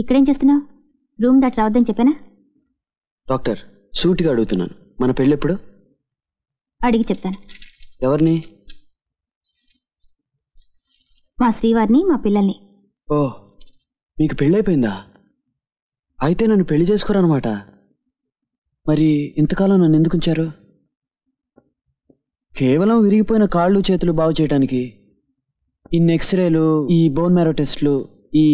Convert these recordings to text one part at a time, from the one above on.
ఇక్కడేం చేస్తున్నావు? రూమ్ దాటి రావద్దని చెప్పానా? డాక్టర్, సూటిగా అడుగుతున్నాను, మన పెళ్ళెప్పుడు? అడిగి చెప్తాను. ఎవరిని? మా శ్రీవారిని, మా పిల్లల్ని. ఓ, మీకు పెళ్ళైపోయిందా? అయితే నన్ను పెళ్లి చేసుకోరన్నమాట. మరి ఇంతకాలం నన్ను ఎందుకు ఉంచారు? కేవలం విరిగిపోయిన కాళ్ళు చేతులు బాగు చేయడానికి ఇన్ని ఎక్స్రేలు, ఈ బోన్ మ్యారో టెస్ట్లు, ఈ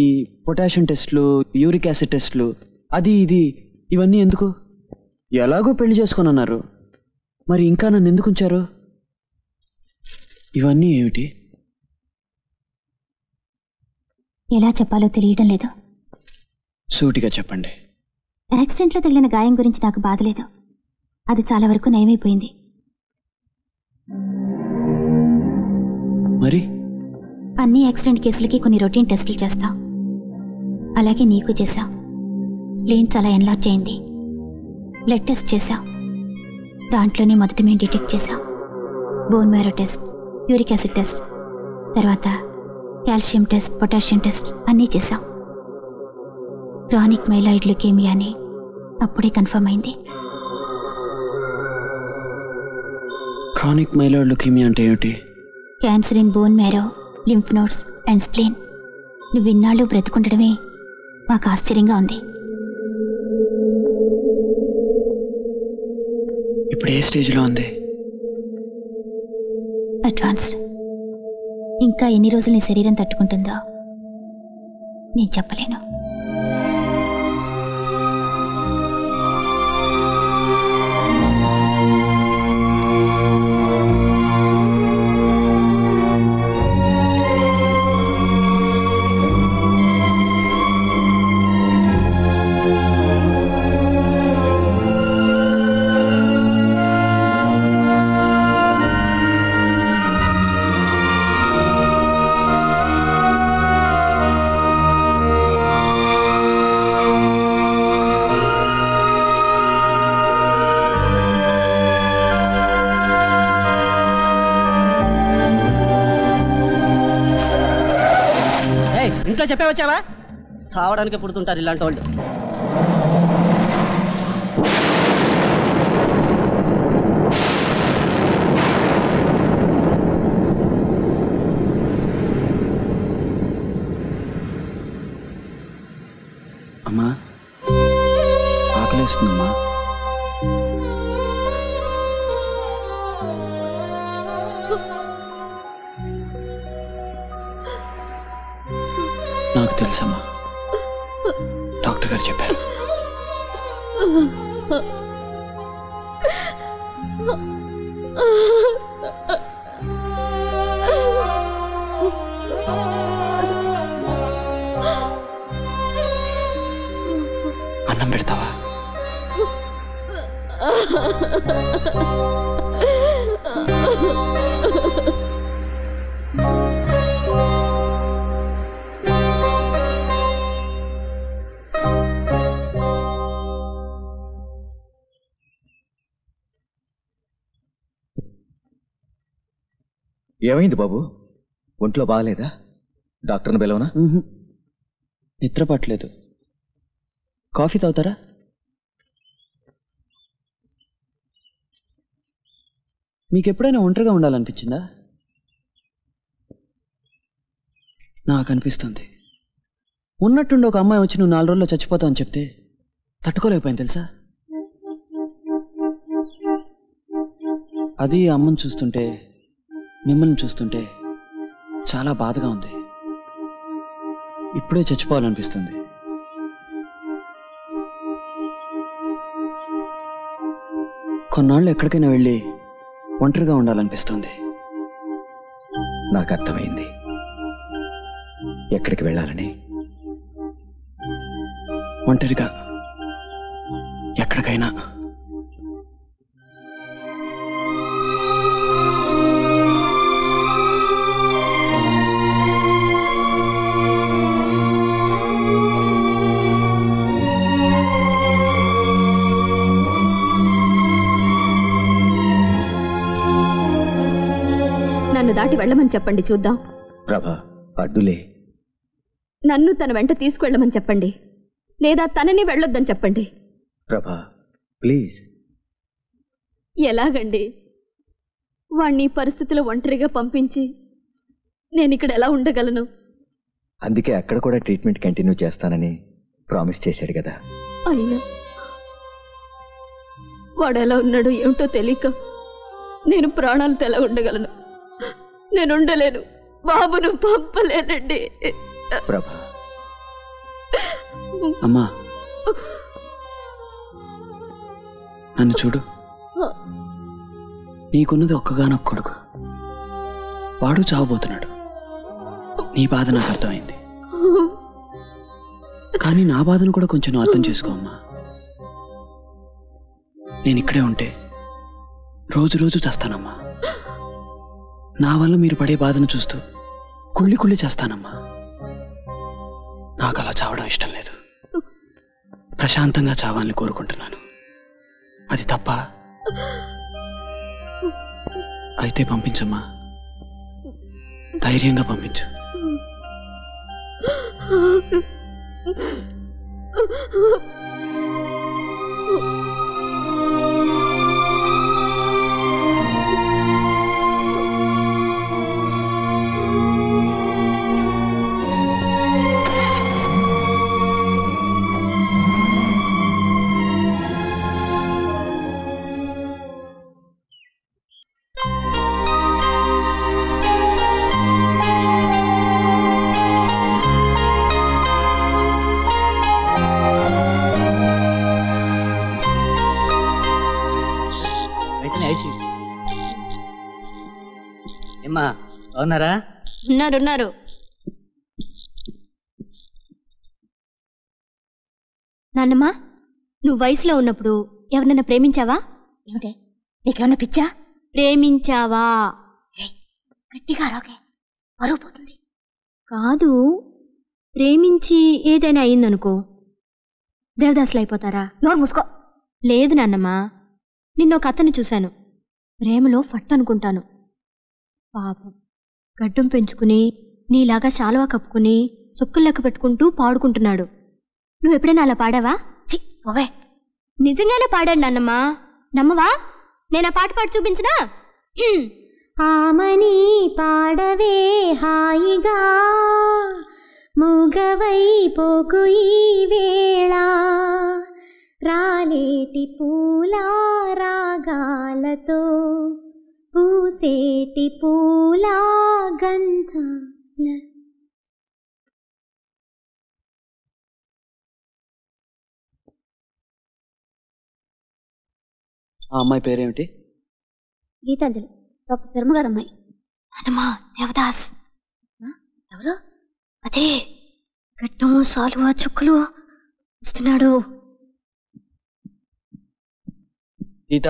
పొటాషియం టెస్ట్లు, యూరిక్ యాసిడ్ టెస్ట్లు, అది ఇది ఇవన్నీ ఎందుకు? ఎలాగో పెళ్లి చేసుకోనన్నారు, మరి ఇంకా నన్ను ఎందుకు ఉంచారు? ఇవన్నీ ఏమిటి? ఎలా చెప్పాలో తెలియడం లేదు. సూటిగా చెప్పండి. యాక్సిడెంట్లో తగిలిన గాయం గురించి నాకు బాధ లేదు. అది చాలా వరకు నయమైపోయింది. మరి అన్ని యాక్సిడెంట్ కేసులకి కొన్ని రొటీన్ టెస్టులు చేస్తాం. అలాగే నీకు చేశాం. స్ప్లీన్ చాలా ఎన్లార్జ్ అయింది. బ్లడ్ టెస్ట్ చేశాం. దాంట్లోనే మొదట మేము డిటెక్ట్ చేశాం. Bone marrow test, uric acid test, తర్వాత కాల్షియం టెస్ట్, పొటాషియం టెస్ట్ అన్నీ చేశాం. క్రానిక్ మైలాయిడ్ ల్యూకేమియా అని అప్పుడే కన్ఫర్మ్ అయింది. క్రానిక్ మైలాయిడ్ ల్యూకేమియా అంటే ఏమిటి? Cancer in bone marrow, lymph nodes and spleen. నువ్వు ఇన్నాళ్ళు బ్రతుకుండడమే మాకు ఆశ్చర్యంగా ఉంది. ఇప్పుడు ఏ స్టేజ్లో ఉంది? అడ్వాన్స్డ్. ఇంకా ఎన్ని రోజులు నీ శరీరం తట్టుకుంటుందో నేను చెప్పలేను. ఇంట్లో చెప్పే వచ్చావా? చావడానికి పుడుతుంటారు ఇలాంటి వాళ్ళు. అమ్మా, ఆకలేస్తుందమ్మా. నాకు తెలుసమ్మా, డాక్టర్ గారు చెప్పారు. అన్నం పెడతావా? ఏమైంది బాబు? ఒంట్లో బాగలేదా? డాక్టర్ని పిలవనా? నిద్ర పట్టలేదు. కాఫీ తాగుతారా? మీకెప్పుడైనా ఒంటరిగా ఉండాలనిపించిందా? నాకు అనిపిస్తుంది. ఉన్నట్టుండి ఒక అమ్మాయి వచ్చి నువ్వు 4 రోజుల్లో చచ్చిపోతావు అని చెప్తే తట్టుకోలేకపోయింది తెలుసా. అది అమ్మని చూస్తుంటే, మిమ్మల్ని చూస్తుంటే చాలా బాధగా ఉంది. ఇప్పుడే చచ్చిపోవాలనిపిస్తుంది. కొన్నాళ్ళు ఎక్కడికైనా వెళ్ళి ఒంటరిగా ఉండాలనిపిస్తుంది. నాకు అర్థమైంది ఎక్కడికి వెళ్ళాలని. ఒంటరిగా ఎక్కడికైనా. నన్ను దాటి వెళ్ళమని చెప్పండి చూద్దాం. ప్రభా, అడ్డులే. నన్ను తన వెంట తీసుకువెళ్ళమని చెప్పండి, లేదా తనని వెళ్ళొద్దని చెప్పండి. ప్రభా ప్లీజ్. ఎలాగండి? వాణ్ణి ఈ పరిస్థితిలో ఒంటరిగా పంపించి నేను ఇక్కడ ఎలా ఉండగలను? అందుకే అక్కడ కూడా ట్రీట్మెంట్ కంటిన్యూ చేస్తానని ప్రామిస్ చేశాడు కదా. అయినా వాడు ఎలా ఉన్నాడో ఏమిటో తెలియక నేను ప్రాణాలతో ఎలా ఉండగలను? నేను ఉండలేను, బాబును పంపలేనండి. ప్రభా అమ్మా నన్ను చూడు, నీకున్నది ఒక్కగానొక్క కొడుకు, వాడు చావబోతున్నాడు. నీ బాధ నాకు అర్థమైంది, కానీ నా బాధను కూడా కొంచెం నువ్వు అర్థం చేసుకో అమ్మా. నేను ఇక్కడే ఉంటే రోజు రోజు చేస్తానమ్మా. నా వల్ల మీరు పడే బాధను చూస్తూ కుళ్ళి కుళ్ళి చేస్తానమ్మా. నాకు అలా చావడం ఇష్టం లేదు, ప్రశాంతంగా చావాలని కోరుకుంటున్నాను. అది తప్ప అయితే పంపించమ్మా, ధైర్యంగా పంపించు. ఏమ్మా అవునారా? ఉన్నారు. నాన్నమ్మ, నువ్వు వయసులో ఉన్నప్పుడు ఎవరినైనా ప్రేమించావా? ఏమిటే నీకేమన్నా పిచ్చా? ప్రేమించావా? గట్టిగా రాకే, పరువు పోతుంది. కాదు, ప్రేమించి ఏదైనా అయిందనుకో దేవదాసులు అయిపోతారా? నోరు మూసుకో. లేదు నాన్నమ్మ, నిన్న ఒక అతన్ని చూశాను, ప్రేమలో ఫట్ అనుకుంటాను. పాపం గడ్డం పెంచుకుని నీలాగా శాలువా కప్పుకుని చుక్కలు లెక్క పెట్టుకుంటూ పాడుకుంటున్నాడు. నువ్వెప్పుడైనా అలా పాడావా? చి పోవే. నిజంగానే పాడాడు నాన్నమ్మ, నమ్మవా? నేను ఆ పాట పాడి చూపించినా? ఆమని పాడవే హాయిగా, మూగవై పోకు ఈ వేళ, రాలేటి పూల రాగాలతో పూసేటి పూల గంధాల. ఆ అమ్మాయి పేరేమిటి? గీతాంజలి, డాక్టర్ శర్మ గారు అమ్మాయి. నాన్నమ్మ, దేవదాస్. ఎవరు? అదే గడ్డం సాలువా చుక్కలు వస్తున్నాడు. గీత,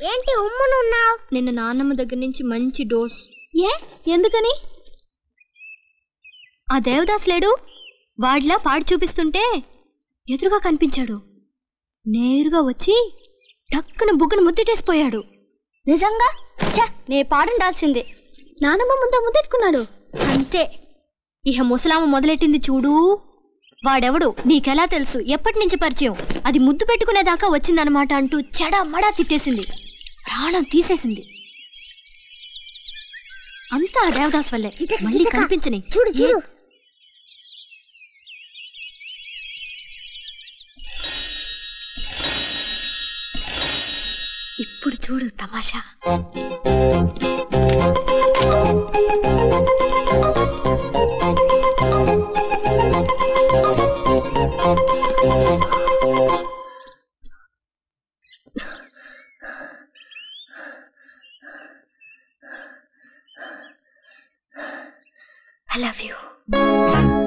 ఏంటి ఉమ్మునున్నావు? నిన్న నాన్నమ్మ దగ్గర నుంచి మంచి డోస్. ఎందుకని? ఆ దేవదాస్ లేడు, వాడిలా పాడి చూపిస్తుంటే ఎదురుగా కనిపించాడు. నేరుగా వచ్చి టక్కున బుగ్గను ముద్దెట్టేసిపోయాడు. నిజంగా నే పాడుండాల్సిందే. నానమ్మ ముందే ముద్దెట్టుకున్నాడు అంతే. ఇహ ముసలామ మొదలెట్టింది చూడు. వాడెవడు నీకెలా తెలుసు, ఎప్పటి నుంచి పరిచయం, అది ముద్దు పెట్టుకునేదాకా వచ్చిందనమాట అంటూ చెడా మడా తిట్టేసింది, ప్రాణం తీసేసింది. అంతా దేవదాస్ వల్లే. మళ్ళీ కనిపించని చూడు చూడు. ఇప్పుడు చూడు తమాషా. I love you. ఆ